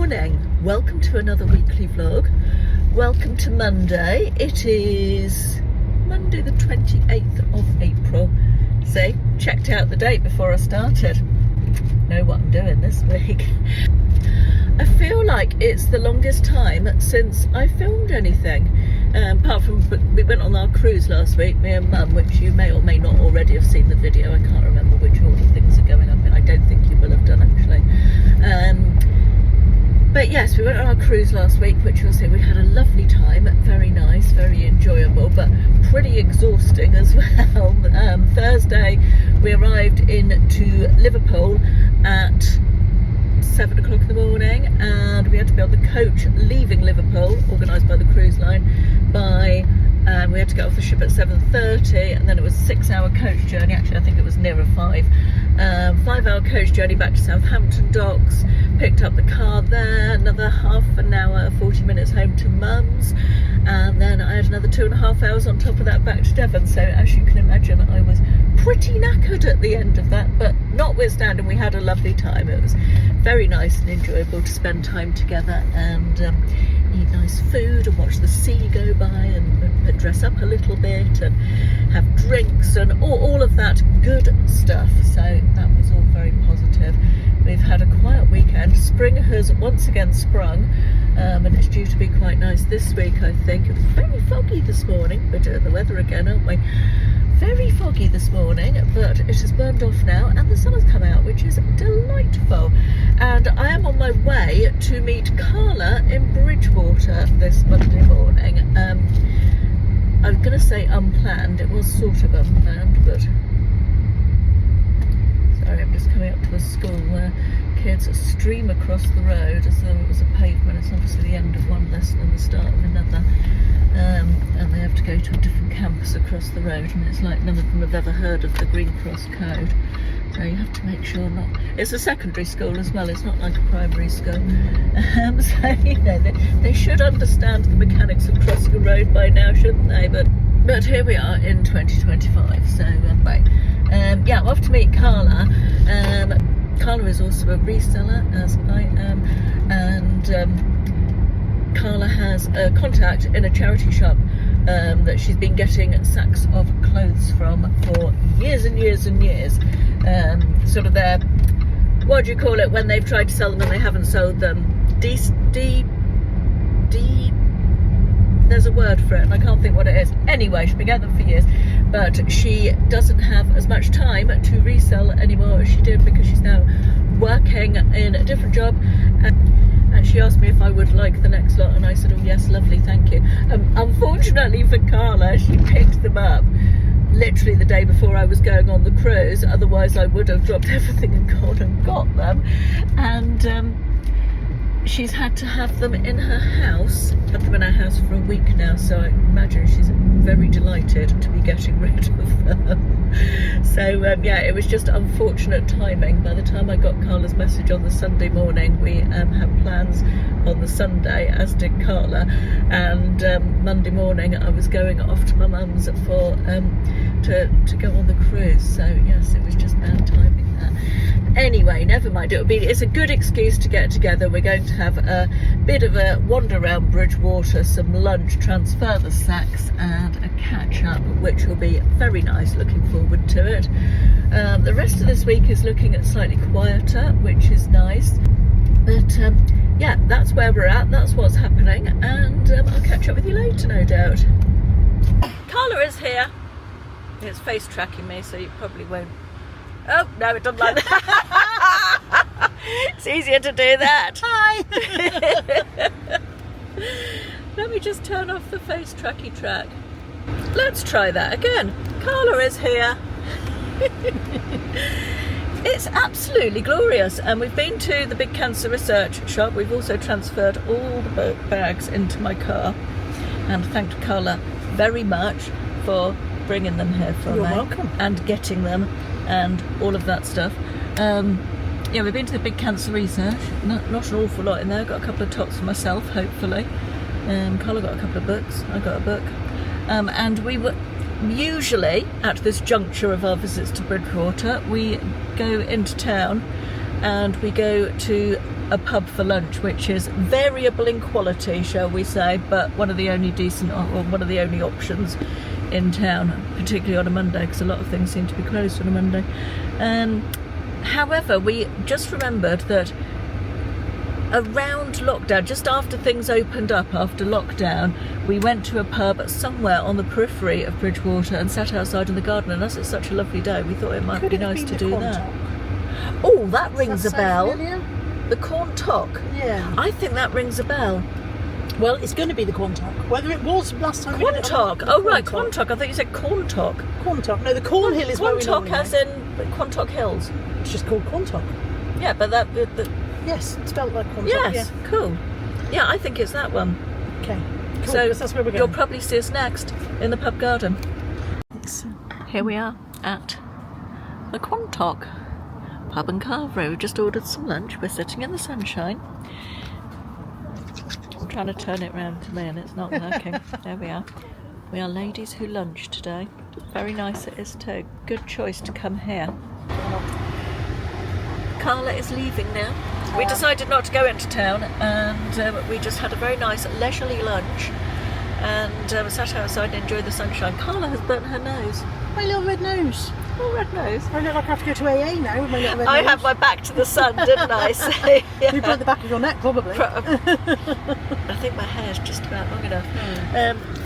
morning, welcome to another weekly vlog. Welcome to Monday. It is Monday the 28th of April. See, checked out the date before I started. Know what I'm doing this week. I feel like it's the longest time since I filmed anything. Apart from we went on our cruise last week, me and Mum, which you may or may not already have seen the video. I can't remember which order things are going up in. I don't think you will have done actually. But yes, we went on our cruise last week, which you'll see we had a lovely time. Very nice, very enjoyable, but pretty exhausting as well. Thursday we arrived into Liverpool at 7 o'clock in the morning, and we had to be on the coach leaving Liverpool, organised by the cruise line, by we had to get off the ship at 7:30, and then it was a 6-hour coach journey. Actually, I think it was nearer 5. 5-hour coach journey back to Southampton docks, picked up the car there, another half an hour, 40 minutes home to Mum's, and then I had another 2.5 hours on top of that back to Devon. So as you can imagine, I was pretty knackered at the end of that, but notwithstanding, we had a lovely time. It was very nice and enjoyable to spend time together and eat nice food and watch the sea go by and dress up a little bit and have drinks and all of that good stuff. So that was all very positive. We've had a quiet weekend. Spring has once again sprung, and it's due to be quite nice this week, I think. It was very foggy this morning. We're doing the weather again, aren't we? Very foggy this morning, but it has burned off now and the sun has come out, which is delightful. And I am on my way to meet Carla in Bridgewater this Monday morning. I was going to say unplanned, it was sort of unplanned, but sorry, I'm just coming up to a school where kids stream across the road as though it was a pavement. It's obviously the end of one lesson and the start of another. And they have to go to a different campus across the road, and it's like none of them have ever heard of the Green Cross Code. So you have to make sure not. It's a secondary school as well, it's not like a primary school. So, you know, they should understand the mechanics of crossing a road by now, shouldn't they? But here we are in 2025, so yeah, I'm off to meet Carla. Carla is also a reseller, as I am, and Carla has a contact in a charity shop that she's been getting sacks of clothes from for years and years and years. Sort of their, what do you call it when they've tried to sell them and they haven't sold them? There's a word for it and I can't think what it is. Anyway, she's been getting them for years, but she doesn't have as much time to resell anymore as she did because she's now working in a different job. And she asked me if I would like the next lot, and I said, oh yes, lovely, thank you. Unfortunately for Carla, she picked them up literally the day before I was going on the cruise. Otherwise I would have dropped everything and gone and got them. And she's had to have them in her house. Had them in her house for a week now, so I imagine she's very delighted to be getting rid of them. So yeah, it was just unfortunate timing. By the time I got Carla's message on the Sunday morning, we had plans on the Sunday, as did Carla, and Monday morning I was going off to my mum's for to go on the cruise. So yes, it was just bad timing there. Anyway, never mind. It's a good excuse to get together. We're going to have a bit of a wander around Bridgewater, some lunch, transfer the sacks, and a catch up, which will be very nice. Looking forward to it. The rest of this week is looking at slightly quieter, which is nice. But yeah, that's where we're at. That's what's happening, and I'll catch up with you later, no doubt. Carla is here. It's face tracking me, so you probably won't. Oh, no, it doesn't like that. It's easier to do that. Hi. Let me just turn off the face tracky track. Let's try that again. Carla is here. It's absolutely glorious. And we've been to the big cancer research shop. We've also transferred all the bags into my car. And thanked Carla very much for bringing them here for me. You're welcome. And getting them. And all of that stuff. Yeah, we've been to the big cancer research. Not an awful lot in there. Got a couple of tops for myself, hopefully. Carla got a couple of books. I got a book. And we were usually at this juncture of our visits to Bridgewater, we go into town and we go to a pub for lunch, which is variable in quality, shall we say, but one of the only decent, or one of the only options in town, particularly on a Monday, because a lot of things seem to be closed on a Monday. However, we just remembered that around lockdown, just after things opened up after lockdown, we went to a pub somewhere on the periphery of Bridgewater and sat outside in the garden, and as it's such a lovely day, we thought it might be nice to do that. Oh, that rings a bell. Familiar? The Corn Tock. Yeah. I think that rings a bell. Well, it's going to be the Corn Tock. Whether it was last time. Corn Tock. Oh, right, Corn Tock. I thought you said Corn Tock. Corn Tock. No, the Cornhill is Corn Tock, as in Quantock Hills. It's just called Corn Tock. Yeah, but that. Yes, it's spelled like Corn Tock. Yes, yeah. Cool. Yeah, I think it's that one. Okay. Cool, so that's where we're going. You'll probably see us next in the pub garden. Here we are at the Quantock Pub and Carvery. We've just ordered some lunch. We're sitting in the sunshine. I'm trying to turn it round to me and it's not working. There we are. We are ladies who lunch today. Very nice it is too. Good choice to come here. Carla is leaving now. We decided not to go into town, and we just had a very nice leisurely lunch and sat outside and enjoyed the sunshine. Carla has burnt her nose. My little red nose. Oh, red nose. I look like I have to go to AA now with my little red I nose. had my back to the sun, didn't I? So, yeah. You burnt the back of your neck, probably. I think my hair's just about long enough.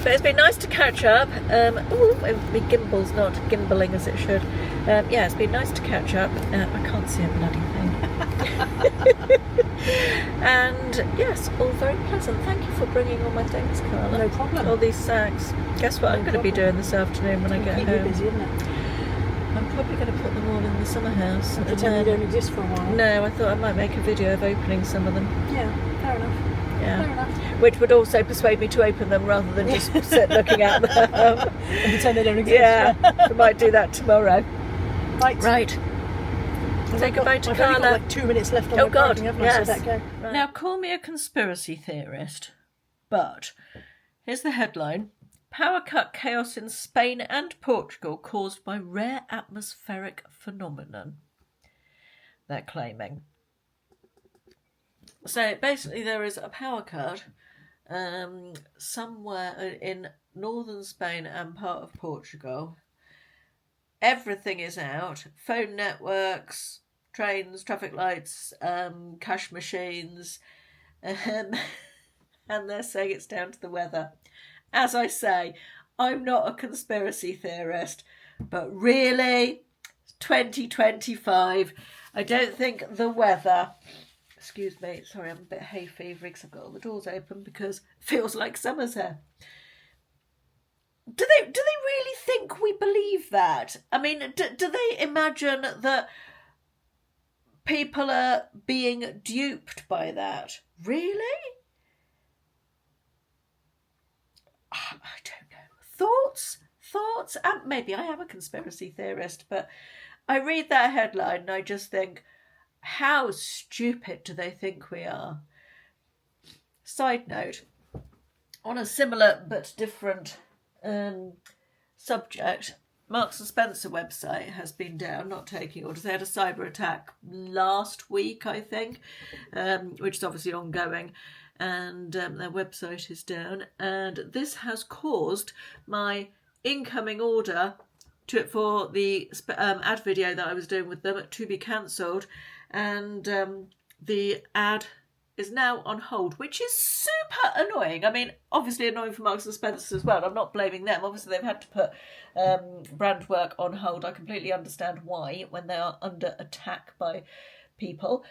But it's been nice to catch up. My gimbal's not gimballing as it should. Yeah, it's been nice to catch up. I can't see a bloody thing. And yes, all very pleasant. Thank you for bringing all my things, Carla. No problem. All these sacks. Guess what I'm going to be doing this afternoon when I get home? Keep you busy, isn't it? I'm probably going to put them all in the summer house. And pretend they don't exist for a while. No, I thought I might make a video of opening some of them. Yeah, fair enough. Yeah. Fair enough. Which would also persuade me to open them rather than just sit looking at them. And pretend they don't exist. Yeah, I might do that tomorrow. Right. Say goodbye to Carla. I've only got like 2 minutes left on my parking, haven't I? So Right. Now, call me a conspiracy theorist, but here's the headline. Power cut chaos in Spain and Portugal caused by rare atmospheric phenomenon. They're claiming. So basically there is a power cut somewhere in northern Spain and part of Portugal. Everything is out. Phone networks, trains, traffic lights, cash machines. And they're saying it's down to the weather. As I say, I'm not a conspiracy theorist, but really, 2025, I don't think the weather... Excuse me, sorry, I'm a bit hay fevery because I've got all the doors open because it feels like summer's here. Do they really think we believe that? I mean, do they imagine that people are being duped by that? Really? I don't know. Thoughts? Maybe I am a conspiracy theorist, but I read that headline and I just think, how stupid do they think we are? Side note, on a similar but different subject, Marks and Spencer website has been down, not taking orders. They had a cyber attack last week, I think, which is obviously ongoing, and their website is down. And this has caused my incoming order for the ad video that I was doing with them to be cancelled, and the ad is now on hold, which is super annoying. I mean, obviously annoying for Marks and Spencer as well. I'm not blaming them. Obviously, they've had to put brand work on hold. I completely understand why when they are under attack by people.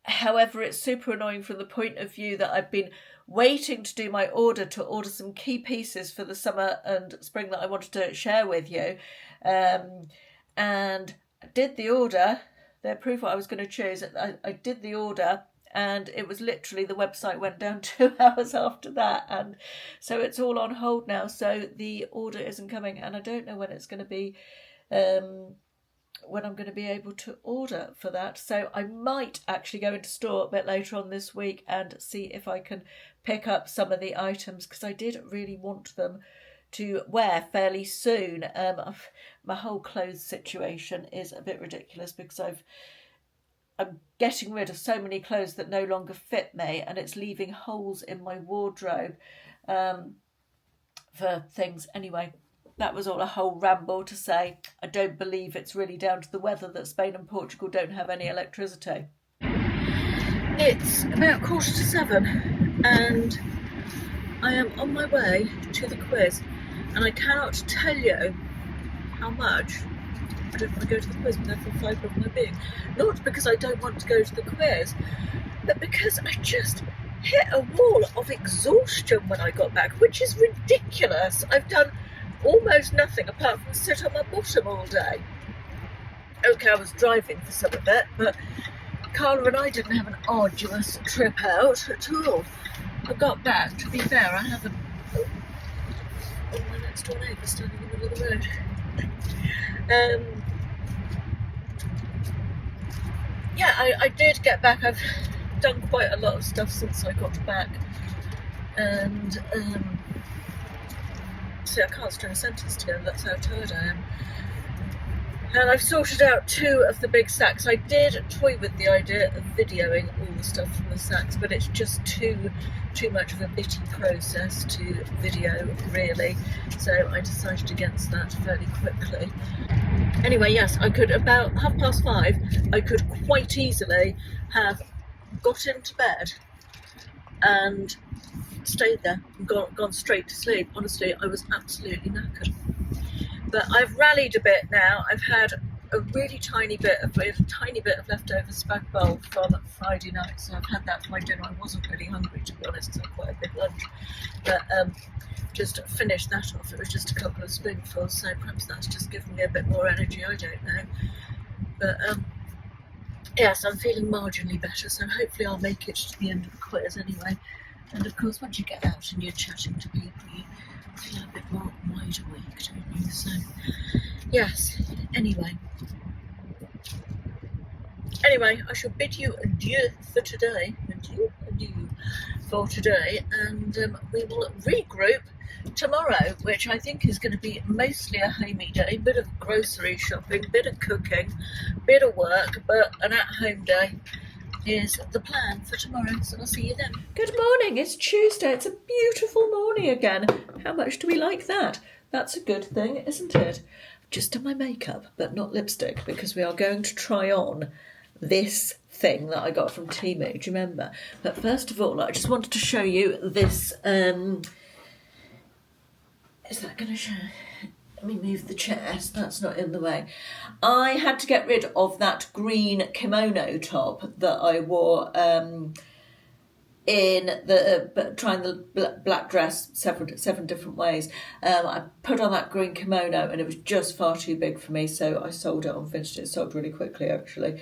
However, it's super annoying from the point of view that I've been waiting to do my order to order some key pieces for the summer and spring that I wanted to share with you. And I did the order. They approved what I was going to choose. I did the order and it was literally, the website went down 2 hours after that. And so it's all on hold now. So the order isn't coming and I don't know when it's going to be, when I'm going to be able to order for that. So I might actually go into store a bit later on this week and see if I can pick up some of the items because I did really want them to wear fairly soon. My whole clothes situation is a bit ridiculous because I'm getting rid of so many clothes that no longer fit me, and it's leaving holes in my wardrobe for things. Anyway, that was all a whole ramble to say I don't believe it's really down to the weather that Spain and Portugal don't have any electricity. It's about 6:45 and I am on my way to the quiz, and I cannot tell you how much I don't want to go to the quiz with every fibre of my being. Not because I don't want to go to the quiz, but because I just hit a wall of exhaustion when I got back, which is ridiculous. I've done almost nothing apart from sit on my bottom all day. Okay, I was driving for some of it, but Carla and I didn't have an arduous trip out at all. I got back, to be fair, I haven't... Oh, my next door neighbour standing in the middle of the road. Yeah, I did get back. I've done quite a lot of stuff since I got back, and see, I can't string a sentence together, that's how tired I am. And I've sorted out 2 of the big sacks. I did toy with the idea of videoing all the stuff from the sacks, but it's just too much of a bitty process to video, really. So I decided against that fairly quickly. Anyway, yes, I could, about 5:30, I could quite easily have got into bed and stayed there and gone straight to sleep. Honestly, I was absolutely knackered. But I've rallied a bit now. I've had a tiny bit of leftover spag bowl from Friday night, so I've had that for my dinner. I wasn't really hungry, to be honest, so quite a big lunch. But just finished that off. It was just a couple of spoonfuls, so perhaps that's just given me a bit more energy, I don't know. But yes, I'm feeling marginally better, so hopefully I'll make it to the end of the quiz anyway. And of course, once you get out and you're chatting to people, you feel a bit more wide awake, don't you? So, yes, anyway, I shall bid you adieu for today. Adieu for today, and we will regroup tomorrow, which I think is going to be mostly a homey day, bit of grocery shopping, bit of cooking, bit of work, but an at-home day is the plan for tomorrow, so I'll see you then. Good morning, it's Tuesday, it's a beautiful morning again. How much do we like that? That's a good thing, isn't it? Just done my makeup, but not lipstick, because we are going to try on this thing that I got from Teignmouth, do you remember? But first of all, I just wanted to show you this, is that going to show? Let me move the chair so that's not in the way. I had to get rid of that green kimono top that I wore in trying the black dress seven different ways. I put on that green kimono and it was just far too big for me, so I sold it on Vintage. It sold really quickly, actually.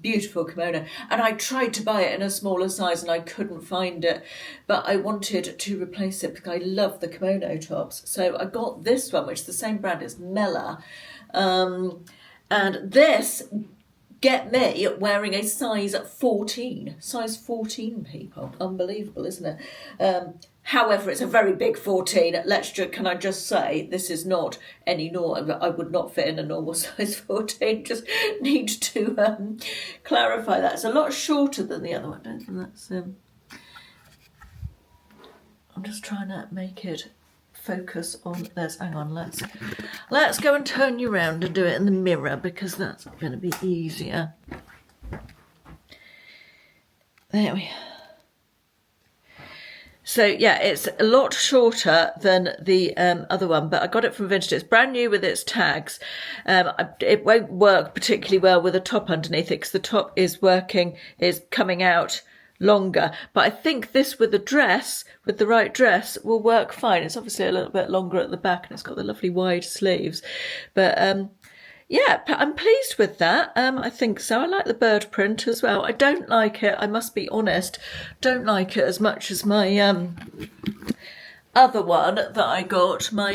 Beautiful kimono. And I tried to buy it in a smaller size and I couldn't find it, but I wanted to replace it because I love the kimono tops. So I got this one, which is the same brand as Mella. And this... get me wearing a size 14. Size 14, people. Unbelievable, isn't it? However, it's a very big 14. Can I just say, this is not any normal. I would not fit in a normal size 14. Just need to clarify that. It's a lot shorter than the other one. Don't think that's... I'm just trying to make it focus on this. Hang on, let's go and turn you around and do it in the mirror, because that's going to be easier. There we are. So yeah, it's a lot shorter than the other one, but I got it from Vintage. It's brand new with its tags. It won't work particularly well with a top underneath it because the top is coming out longer, but I think this with the right dress will work fine. It's obviously a little bit longer at the back and it's got the lovely wide sleeves, but yeah, I'm pleased with that. I think so. I like the bird print as well. I don't like it, I must be honest, don't like it as much as my other one that I got, my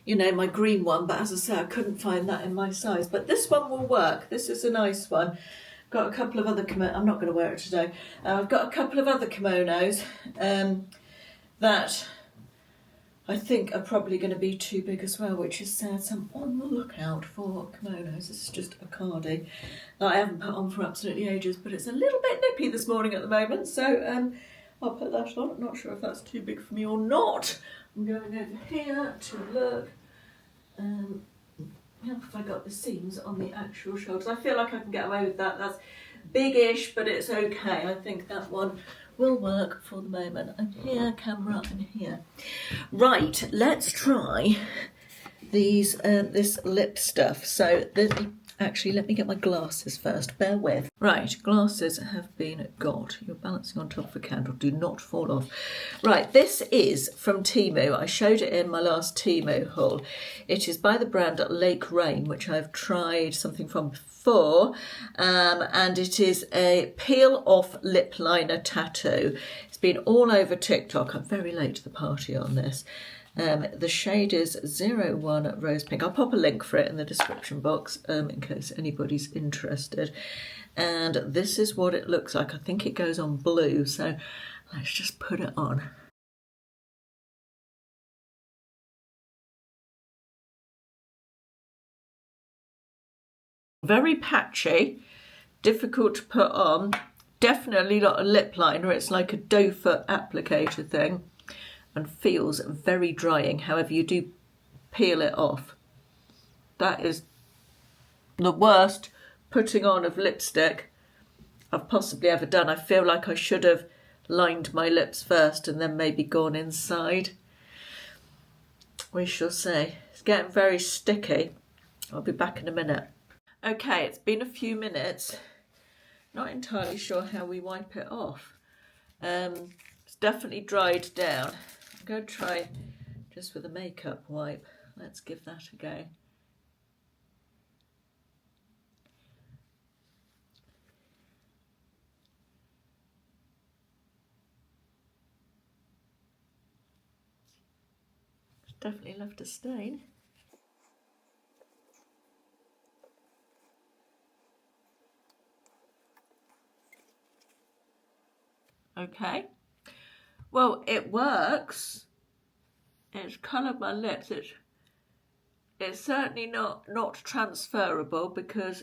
my green one, but as I say, I couldn't find that in my size, but this one will work. This is a nice one. Got a couple of other I'm not going to wear it today. I've got a couple of other kimonos that I think are probably going to be too big as well, which is sad. So I'm on the lookout for kimonos. This is just a cardi that I haven't put on for absolutely ages, but it's a little bit nippy this morning at the moment. So I'll put that on. I'm not sure if that's too big for me or not. I'm going over here to look. How have I got the seams on the actual shoulders? I feel like I can get away with that. That's big-ish, but it's okay. I think that one will work for the moment. And here, camera, and here. Right, let's try these this lip stuff. So actually, let me get my glasses first. Bear with. Right, glasses have been got. You're balancing on top of a candle. Do not fall off. Right, this is from Teignmouth. I showed it in my last Teignmouth haul. It is by the brand Lake Rain, which I've tried something from before. And it is a peel-off lip liner tattoo. It's been all over TikTok. I'm very late to the party on this. The shade is 01 Rose Pink. I'll pop a link for it in the description box in case anybody's interested. And this is what it looks like. I think it goes on blue, so let's just put it on. Very patchy, difficult to put on. Definitely not a lip liner. It's like a doe foot applicator thing. And feels very drying. However, you do peel it off. That is the worst putting on of lipstick I've possibly ever done. I feel like I should have lined my lips first and then maybe gone inside. We shall see. It's getting very sticky. I'll be back in a minute. Okay, it's been a few minutes. Not entirely sure how we wipe it off. It's definitely dried down. I'm going to try just with a makeup wipe. Let's give that a go. It's definitely left a stain. Okay. Well, it works. It's coloured my lips. It's certainly not transferable because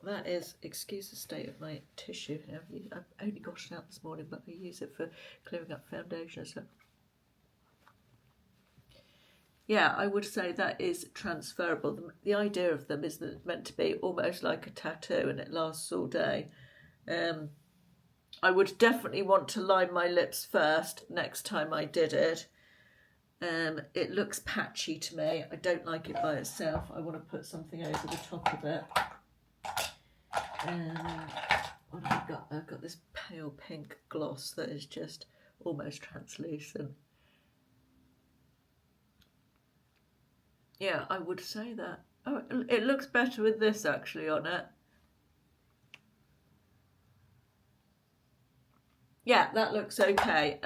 that is, excuse the state of my tissue. I've only got it out this morning, but I use it for clearing up foundation. So yeah, I would say that is transferable. The idea of them is that it's meant to be almost like a tattoo and it lasts all day. I would definitely want to line my lips first next time I did it. It looks patchy to me. I don't like it by itself. I want to put something over the top of it. What have I got? I've got this pale pink gloss that is just almost translucent. Yeah, I would say that. Oh, it looks better with this actually on it. Yeah, that looks okay.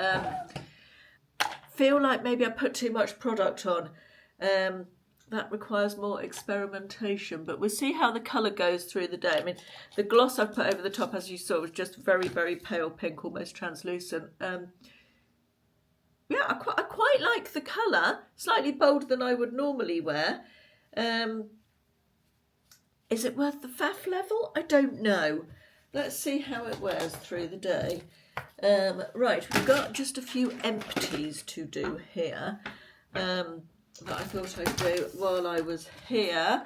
Feel like maybe I put too much product on. That requires more experimentation, but we'll see how the colour goes through the day. I mean, the gloss I put over the top, as you saw, was just very, very pale pink, almost translucent. Yeah, I quite like the colour. Slightly bolder than I would normally wear. Is it worth the faff level? I don't know. Let's see how it wears through the day. Right, we've got just a few empties to do here that I thought I'd do while I was here.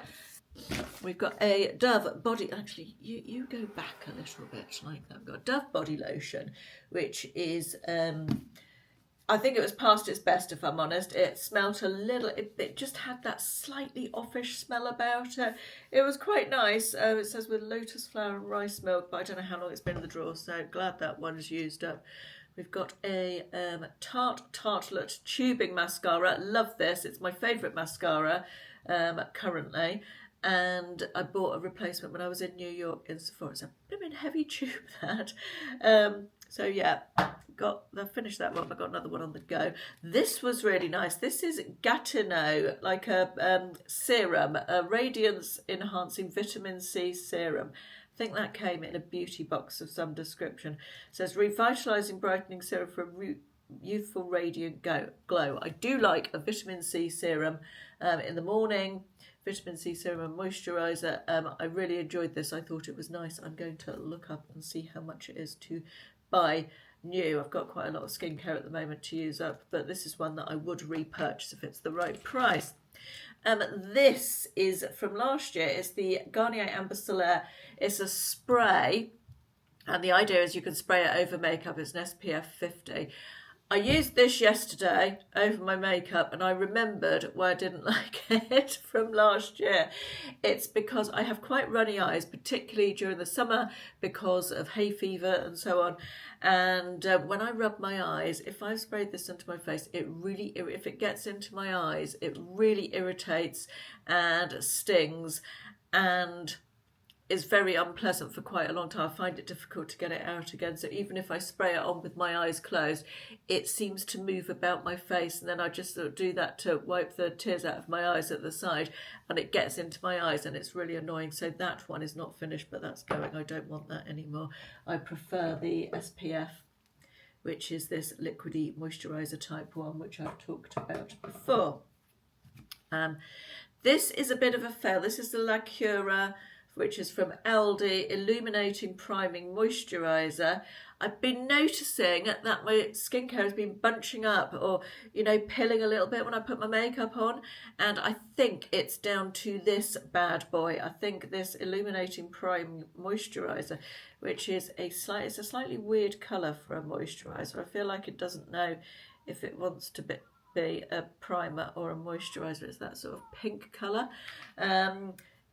We've got a Dove body, actually you go back a little bit like that. We've got Dove body lotion, which is, I think it was past its best if I'm honest. It smelt a little, it just had that slightly offish smell about it. It was quite nice. It says with lotus flower and rice milk, but I don't know how long it's been in the drawer, so glad that one's used up. We've got a Tartelette tubing mascara. Love this. It's my favourite mascara currently. And I bought a replacement when I was in New York in Sephora. It's a blooming heavy tube, that. So yeah, I've finished that one. I've got another one on the go. This was really nice. This is Garnier, like a serum, a radiance enhancing vitamin C serum. I think that came in a beauty box of some description. It says revitalising brightening serum for youthful radiant glow. I do like a vitamin C serum in the morning, vitamin C serum and moisturiser. I really enjoyed this. I thought it was nice. I'm going to look up and see how much it is to buy new. I've got quite a lot of skincare at the moment to use up, but this is one that I would repurchase if it's the right price. This is from last year. It's the Garnier Amber Solaire. It's a spray, and the idea is you can spray it over makeup. It's an SPF 50. I used this yesterday over my makeup, and I remembered why I didn't like it from last year. It's because I have quite runny eyes, particularly during the summer because of hay fever and so on. And when I rub my eyes, if I've sprayed this into my face, if it gets into my eyes, it really irritates and stings and is very unpleasant for quite a long time. I find it difficult to get it out again. So even if I spray it on with my eyes closed, it seems to move about my face, and then I just sort of do that to wipe the tears out of my eyes at the side, and it gets into my eyes, and it's really annoying. So that one is not finished, but that's going. I don't want that anymore. I prefer the SPF, which is this liquidy moisturiser type one, which I've talked about before. This is a bit of a fail. This is the La Cura, which is from Aldi, Illuminating Priming Moisturiser. I've been noticing that my skincare has been bunching up, or, pilling a little bit when I put my makeup on. And I think it's down to this bad boy. I think this Illuminating Priming Moisturiser, which is it's a slightly weird colour for a moisturiser. I feel like it doesn't know if it wants to be a primer or a moisturiser. It's that sort of pink colour.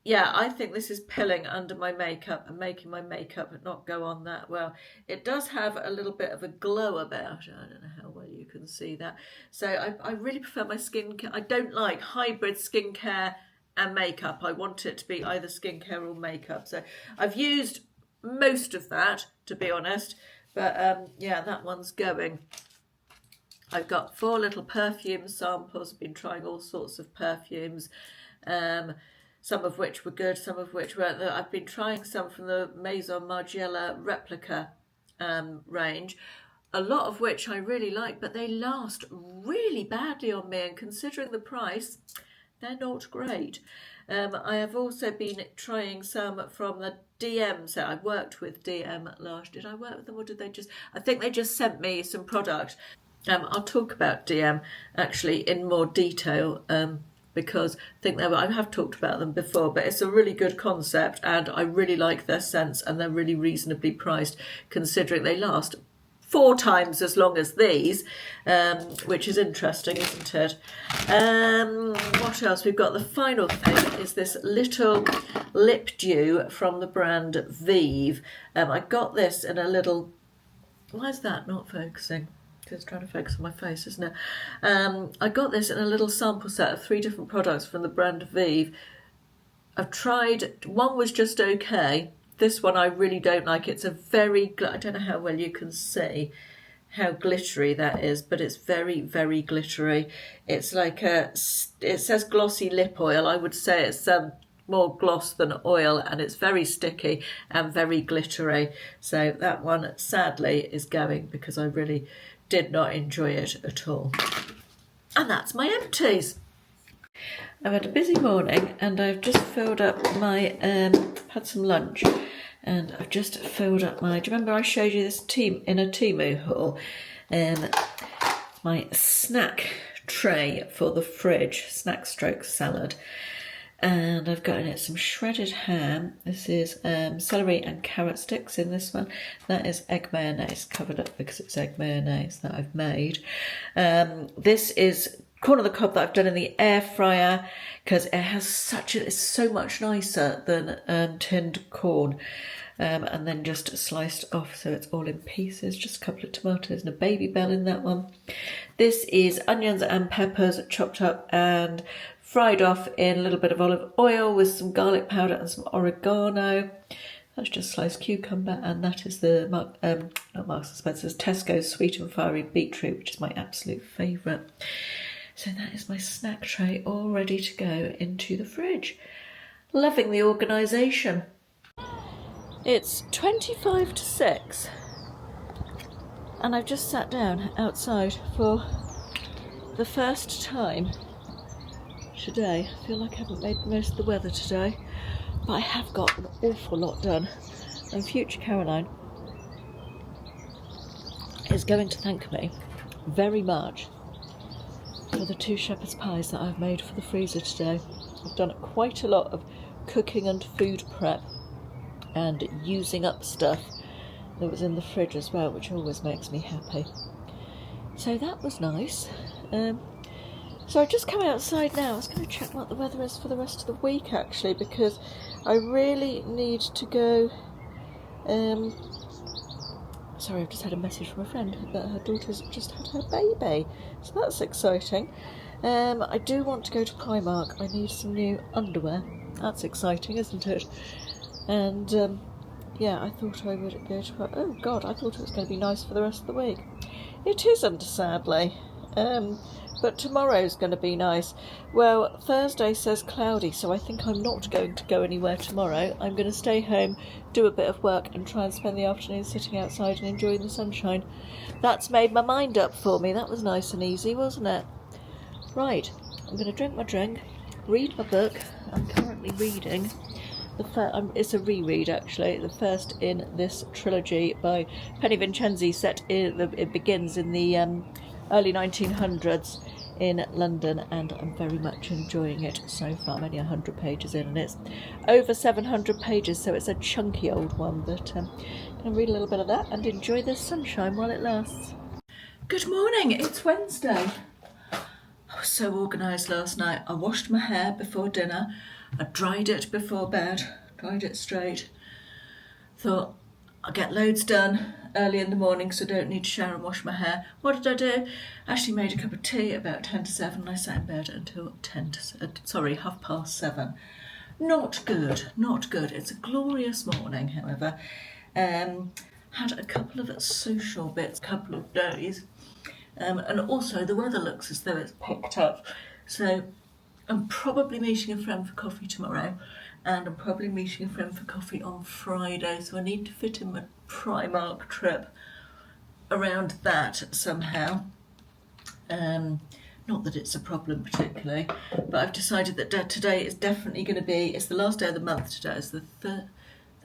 Yeah, I think this is pilling under my makeup and making my makeup not go on that well. It does have a little bit of a glow about it. I don't know how well you can see that. So I really prefer my skincare. I don't like hybrid skincare and makeup. I want it to be either skincare or makeup. So I've used most of that, to be honest. But yeah, that one's going. I've got 4 little perfume samples. I've been trying all sorts of perfumes. Some of which were good, some of which weren't. I've been trying some from the Maison Margiela replica range, a lot of which I really like, but they last really badly on me, and considering the price, they're not great. I have also been trying some from the DM set. I worked with DM last. Did I work with them, or did they just... I think they just sent me some product. I'll talk about DM actually in more detail, because I have talked about them before, but it's a really good concept, and I really like their scents, and they're really reasonably priced considering they last 4 times as long as these, which is interesting, isn't it? What else? We've got the final thing is this little lip dew from the brand Vive. I got this in a little... Why is that not focusing? It's trying to focus on my face, isn't it? I got this in a little sample set of 3 different products from the brand Vive. I've tried, one was just okay. This one I really don't like. It's a very, I don't know how well you can see how glittery that is, but it's very, very glittery. It's like it says glossy lip oil. I would say it's more gloss than oil, and it's very sticky and very glittery. So that one sadly is going because I really did not enjoy it at all. And that's my empties. I've had a busy morning, and I've just filled up my, had some lunch, and I've just filled up my, do you remember I showed you this in a Teignmouth haul? My snack tray for the fridge, snack stroke salad. And I've got in it some shredded ham. This is celery and carrot sticks in this one. That is egg mayonnaise, covered up because it's egg mayonnaise that I've made. This is corn on the cob that I've done in the air fryer, because it has it's so much nicer than tinned corn. And then just sliced off, so it's all in pieces. Just a couple of tomatoes and a baby bell in that one. This is onions and peppers chopped up and fried off in a little bit of olive oil with some garlic powder and some oregano. That's just sliced cucumber, and that is the not Marks and Spencer's, Tesco's sweet and fiery beetroot, which is my absolute favourite. So that is my snack tray all ready to go into the fridge. Loving the organisation. It's 25 to 6, and I've just sat down outside for the first time today. I feel like I haven't made the most of the weather today, but I have got an awful lot done, and future Caroline is going to thank me very much for the 2 shepherd's pies that I've made for the freezer today. I've done quite a lot of cooking and food prep and using up stuff that was in the fridge as well, which always makes me happy. So that was nice. So I've just come outside now. I was going to check what the weather is for the rest of the week actually, because I really need to go. Sorry, I've just had a message from a friend that her daughter's just had her baby, so that's exciting. I do want to go to Primark. I need some new underwear. That's exciting, isn't it? And yeah, I thought I would go to. Oh God, I thought it was going to be nice for the rest of the week. It isn't, sadly. But tomorrow's going to be nice. Well, Thursday says cloudy, so I think I'm not going to go anywhere tomorrow. I'm going to stay home, do a bit of work, and try and spend the afternoon sitting outside and enjoying the sunshine. That's made my mind up for me. That was nice and easy, wasn't it? Right, I'm going to drink my drink, read my book. I'm currently reading it's a reread actually, the first in this trilogy by Penny Vincenzi, it begins in the early 1900s in London, and I'm very much enjoying it so far. I'm only 100 pages in and it's over 700 pages, so it's a chunky old one, but I'm going to read a little bit of that and enjoy the sunshine while it lasts. Good morning, it's Wednesday. I was so organised last night. I washed my hair before dinner, I dried it before bed, dried it straight. Thought I'll get loads done early in the morning so I don't need to shower and wash my hair. What did I do? Actually made a cup of tea about 10 to 7 and I sat in bed until 7:30. Not good, not good. It's a glorious morning, however. Had a couple of social bits, couple of days. And also the weather looks as though it's picked up. So I'm probably meeting a friend for coffee tomorrow, and I'm probably meeting a friend for coffee on Friday, so I need to fit in my Primark trip around that somehow. Not that it's a problem particularly, but I've decided that today is definitely going to be, it's the last day of the month today, it's the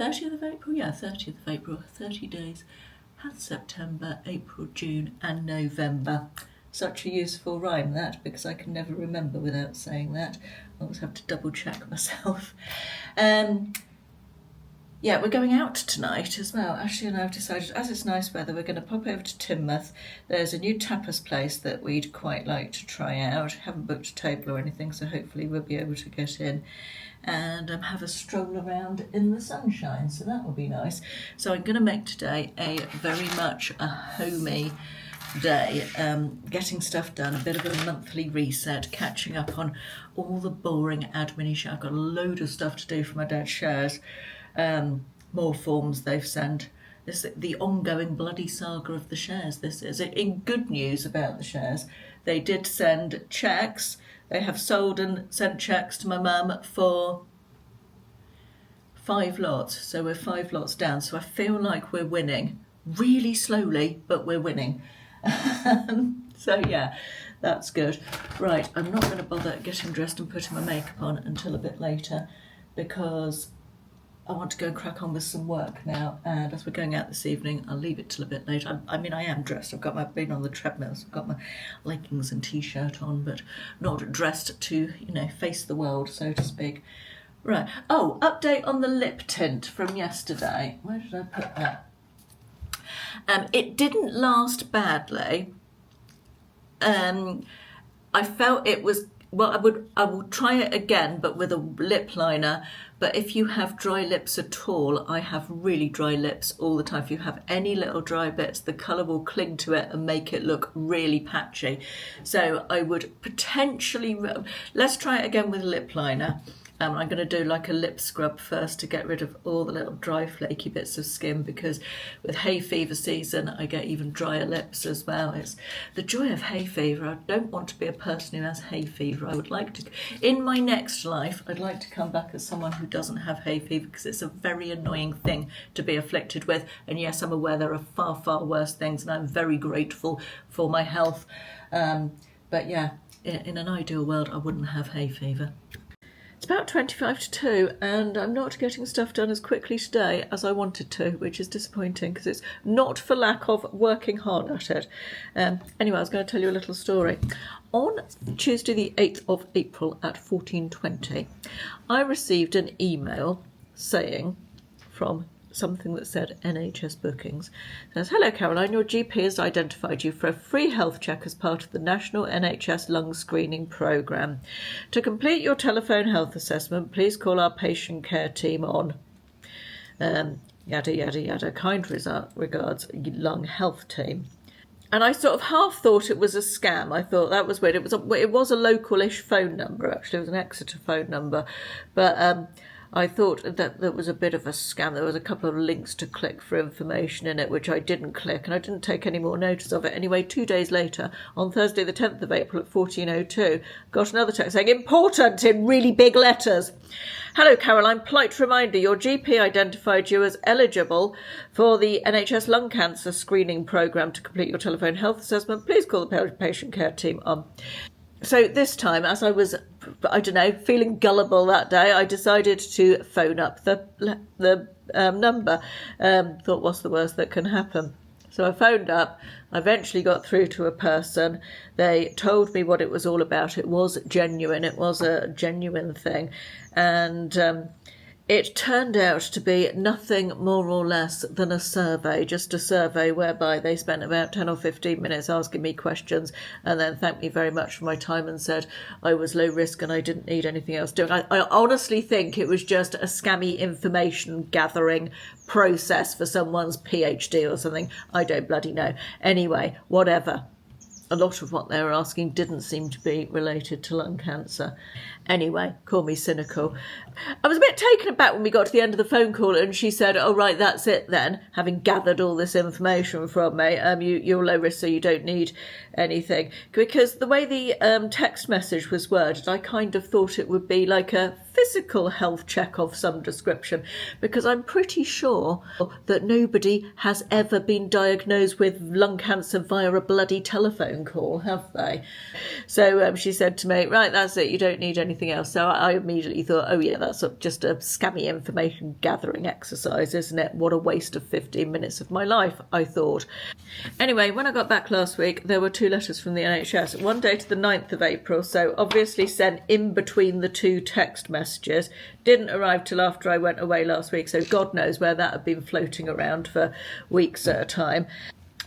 30th of April? Yeah, 30th of April, 30 days. Had September, April, June and November. Such a useful rhyme that, because I can never remember without saying that. I always have to double check myself. Yeah, we're going out tonight as well. Ashley and I have decided, as it's nice weather, we're going to pop over to Teignmouth. There's a new tapas place that we'd quite like to try out. Haven't booked a table or anything, so hopefully we'll be able to get in and have a stroll around in the sunshine, so that will be nice. So I'm going to make today a very much a homey day, getting stuff done, a bit of a monthly reset, catching up on all the boring admin shit. I've got a load of stuff to do for my dad's shares, more forms they've sent. This the ongoing bloody saga of the shares. This is in good news about the shares. They did send cheques. They have sold and sent cheques to my mum for 5 lots. So we're 5 lots down. So I feel like we're winning. Really slowly, but we're winning. So yeah, that's good. Right, I'm not going to bother getting dressed and putting my makeup on until a bit later, because I want to go and crack on with some work now, and as we're going out this evening, I'll leave it till a bit later. I mean, I am dressed. I've been on the treadmill, so I've got my leggings and t-shirt on, but not dressed to, face the world, so to speak. Right. Oh, update on the lip tint from yesterday. Where did I put that? It didn't last badly. I felt it was, well, I will try it again, but with a lip liner. But if you have dry lips at all, I have really dry lips all the time. If you have any little dry bits, the colour will cling to it and make it look really patchy. So I would potentially, let's try it again with a lip liner. I'm going to do like a lip scrub first to get rid of all the little dry flaky bits of skin, because with hay fever season I get even drier lips as well. It's the joy of hay fever. I don't want to be a person who has hay fever. I would like to, in my next life, I'd like to come back as someone who doesn't have hay fever, because it's a very annoying thing to be afflicted with. And yes, I'm aware there are far, far worse things, and I'm very grateful for my health. But yeah, in an ideal world, I wouldn't have hay fever. It's about 25 to 2, and I'm not getting stuff done as quickly today as I wanted to, which is disappointing, because it's not for lack of working hard at it. Anyway, I was going to tell you a little story. On Tuesday the 8th of April at 14:20, I received an email saying from something that said NHS bookings. It says, "Hello Caroline, your GP has identified you for a free health check as part of the National NHS Lung Screening Programme. To complete your telephone health assessment, please call our patient care team on yada yada yada. Kind regards, lung health team." And I sort of half thought it was a scam. I thought that was weird. It was a local-ish phone number, actually. It was an Exeter phone number. But I thought that there was a bit of a scam. There was a couple of links to click for information in it, which I didn't click, and I didn't take any more notice of it. Anyway, 2 days later, on Thursday the 10th of April at 14:02, got another text saying, "Important," in really big letters. "Hello Caroline, polite reminder, your GP identified you as eligible for the NHS lung cancer screening programme. To complete your telephone health assessment, please call the patient care team on." So this time, as I was, I don't know, feeling gullible that day, I decided to phone up the number. Thought, what's the worst that can happen? So I phoned up. I eventually got through to a person. They told me what it was all about. It was genuine. It was a genuine thing. And it turned out to be nothing more or less than a survey, just a survey whereby they spent about 10 or 15 minutes asking me questions and then thanked me very much for my time and said I was low risk and I didn't need anything else doing. I honestly think it was just a scammy information gathering process for someone's PhD or something. I don't bloody know. Anyway, whatever. A lot of what they were asking didn't seem to be related to lung cancer. Anyway, call me cynical. I was a bit taken aback when we got to the end of the phone call and she said, "Oh, right, that's it then," having gathered all this information from me. You're low risk, so you don't need anything. Because the way the text message was worded, I kind of thought it would be like a physical health check of some description, because I'm pretty sure that nobody has ever been diagnosed with lung cancer via a bloody telephone call, have they? So she said to me, "Right, that's it, you don't need anything else." So I immediately thought, oh yeah, that's just a scammy information gathering exercise, isn't it? What a waste of 15 minutes of my life, I thought. Anyway, when I got back last week, there were 2 letters from the NHS. One dated the 9th of April, so obviously sent in between the 2 text messages. Didn't arrive till after I went away last week, so God knows where that had been floating around for weeks at a time.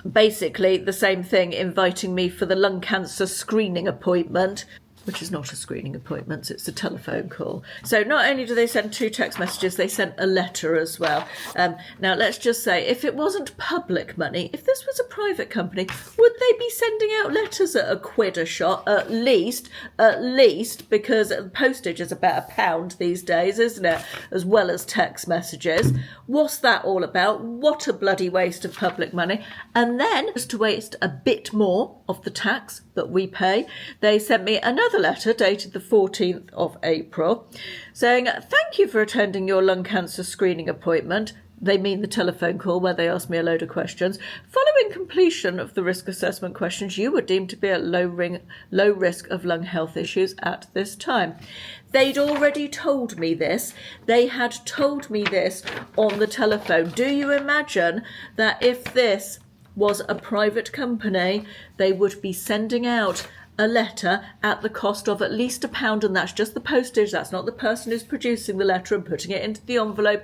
Basically the same thing, inviting me for the lung cancer screening appointment, which is not a screening appointment, it's a telephone call. So not only do they send 2 text messages, they sent a letter as well. Now, let's just say, if it wasn't public money, if this was a private company, would they be sending out letters at £1 a shot? At least, because postage is about £1 these days, isn't it? As well as text messages. What's that all about? What a bloody waste of public money. And then, just to waste a bit more of the tax that we pay, they sent me another letter dated the 14th of April saying, "Thank you for attending your lung cancer screening appointment." They mean the telephone call where they asked me a load of questions. "Following completion of the risk assessment questions, you were deemed to be at low risk of lung health issues at this time." They'd already told me this. They had told me this on the telephone. Do you imagine that if this was a private company, they would be sending out a letter at the cost of at least £1, and that's just the postage. That's not the person who's producing the letter and putting it into the envelope,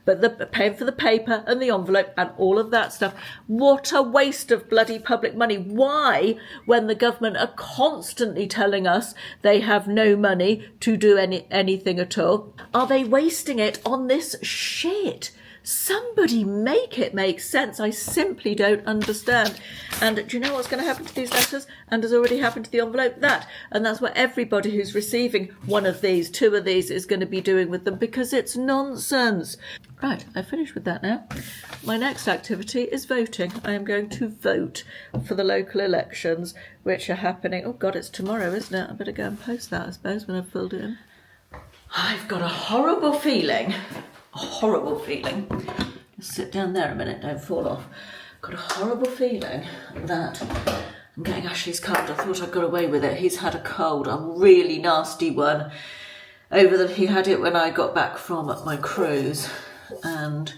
but paying for the paper and the envelope and all of that stuff. What a waste of bloody public money. Why, when the government are constantly telling us they have no money to do anything at all, are they wasting it on this shit? Somebody make it make sense. I simply don't understand. And do you know what's going to happen to these letters? And has already happened to the envelope? That. And that's what everybody who's receiving one of these, two of these, is going to be doing with them, because it's nonsense. Right, I've finished with that now. My next activity is voting. I am going to vote for the local elections, which are happening. Oh God, it's tomorrow, isn't it? I better go and post that, I suppose, when I've filled it in. I've got a horrible feeling. Just sit down there a minute, don't fall off. Got a horrible feeling that I'm getting Ashley's cold. I thought I got away with it. He's had a cold, a really nasty one. He had it when I got back from my cruise, and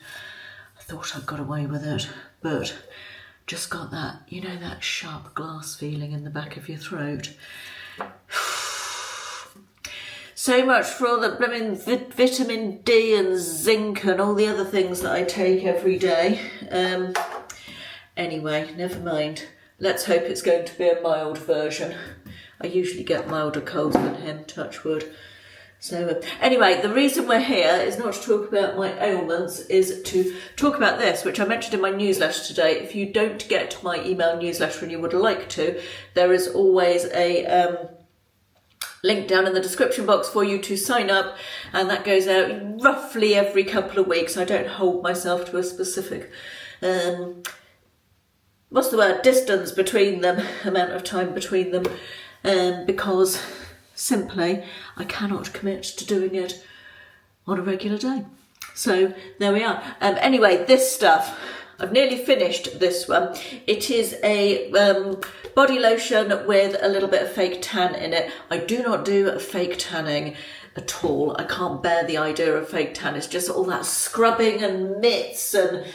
I thought I'd got away with it, but just got that, you know, that sharp glass feeling in the back of your throat. So much for all the blooming vitamin D and zinc and all the other things that I take every day. Anyway, never mind. Let's hope it's going to be a mild version. I usually get milder colds than him, touch wood. So anyway, the reason we're here is not to talk about my ailments, is to talk about this, which I mentioned in my newsletter today. If you don't get my email newsletter and you would like to, there is always a link down in the description box for you to sign up, and that goes out roughly every couple of weeks. I don't hold myself to a specific distance between them, amount of time between them, because simply I cannot commit to doing it on a regular day. So there we are. Anyway, this stuff, I've nearly finished this one. It is a body lotion with a little bit of fake tan in it. I do not do fake tanning at all. I can't bear the idea of fake tan. It's just all that scrubbing and mitts and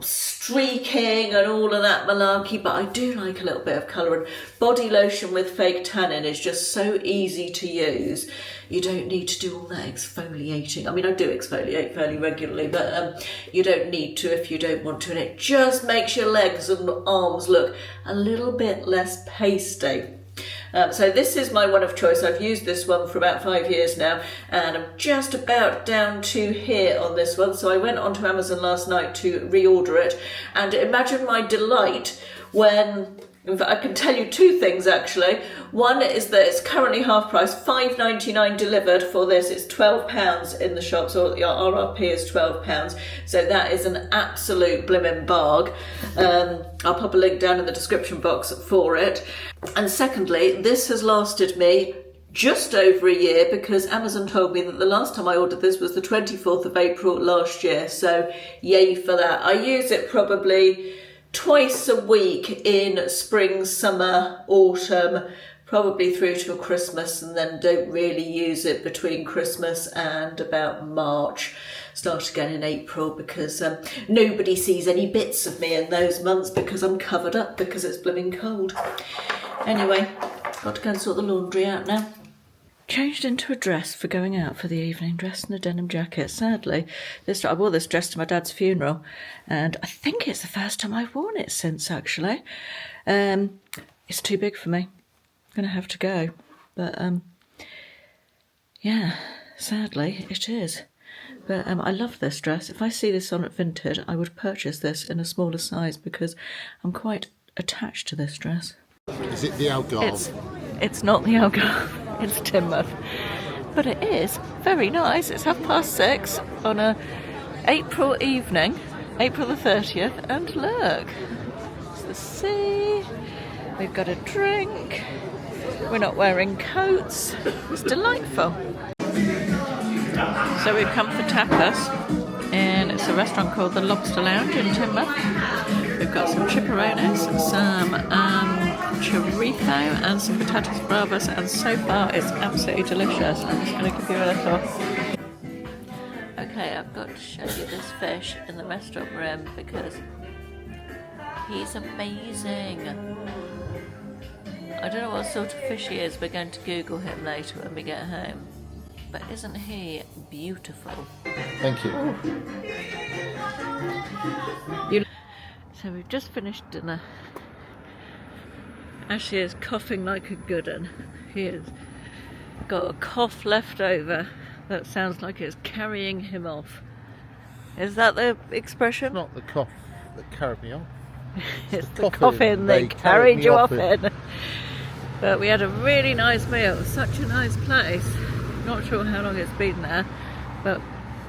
streaking and all of that malarkey, but I do like a little bit of colour, and body lotion with fake tannin is just so easy to use. You don't need to do all that exfoliating. I mean, I do exfoliate fairly regularly, but you don't need to if you don't want to, and it just makes your legs and arms look a little bit less pasty. So this is my one of choice. I've used this one for about 5 years now, and I'm just about down to here on this one. So I went onto Amazon last night to reorder it, and imagine my delight when, in fact, I can tell you two things actually. One is that it's currently half price, $5.99 delivered for this. It's £12 in the shop, so the RRP is £12. So that is an absolute blimmin' barg. I'll pop a link down in the description box for it. And secondly, this has lasted me just over a year, because Amazon told me that the last time I ordered this was the 24th of April last year. So yay for that. I use it probably twice a week in spring, summer, autumn, probably through till Christmas, and then don't really use it between Christmas and about March. Start again in April, because nobody sees any bits of me in those months because I'm covered up because it's blooming cold. Anyway, got to go and sort the laundry out now. Changed into a dress for going out for the evening, dress and a denim jacket. Sadly, I wore this dress to my dad's funeral, and I think it's the first time I've worn it since, actually. It's too big for me. I'm going to have to go. But, yeah, sadly, it is. But I love this dress. If I see this on at Vinted, I would purchase this in a smaller size, because I'm quite attached to this dress. Is it the Algarve? It's not the Algarve, it's Teignmouth. But it is very nice. It's 6:30 on a April evening, April the 30th, and look, it's the sea, we've got a drink, we're not wearing coats, it's delightful. So we've come for tapas, and it's a restaurant called the Lobster Lounge in Teignmouth. We've got some chipollones, some chorizo and some patatas bravas, and so far it's absolutely delicious. I'm just going to give you a little. Okay, I've got to show you this fish in the restaurant room because he's amazing. I don't know what sort of fish he is. We're going to Google him later when we get home. But isn't he beautiful? Thank you. So we've just finished dinner. Ashley is coughing like a good one. He has got a cough left over that sounds like it's carrying him off. Is that the expression? Not the cough that carried me off. It's the coffin that carried you off in. But we had a really nice meal. Such a nice place. Not sure how long it's been there, but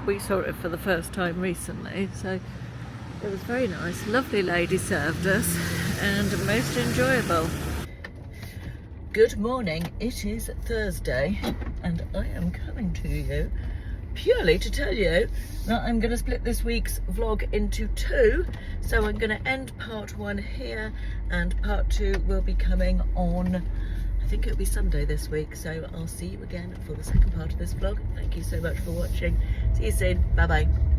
we saw it for the first time recently, so it was very nice. Lovely lady served us and most enjoyable. Good morning. It is Thursday and I am coming to you purely to tell you that I'm going to split this week's vlog into two. So I'm going to end part one here and part two will be coming on, I think it'll be Sunday this week. So I'll see you again for the second part of this vlog. Thank you so much for watching. See you soon. Bye bye.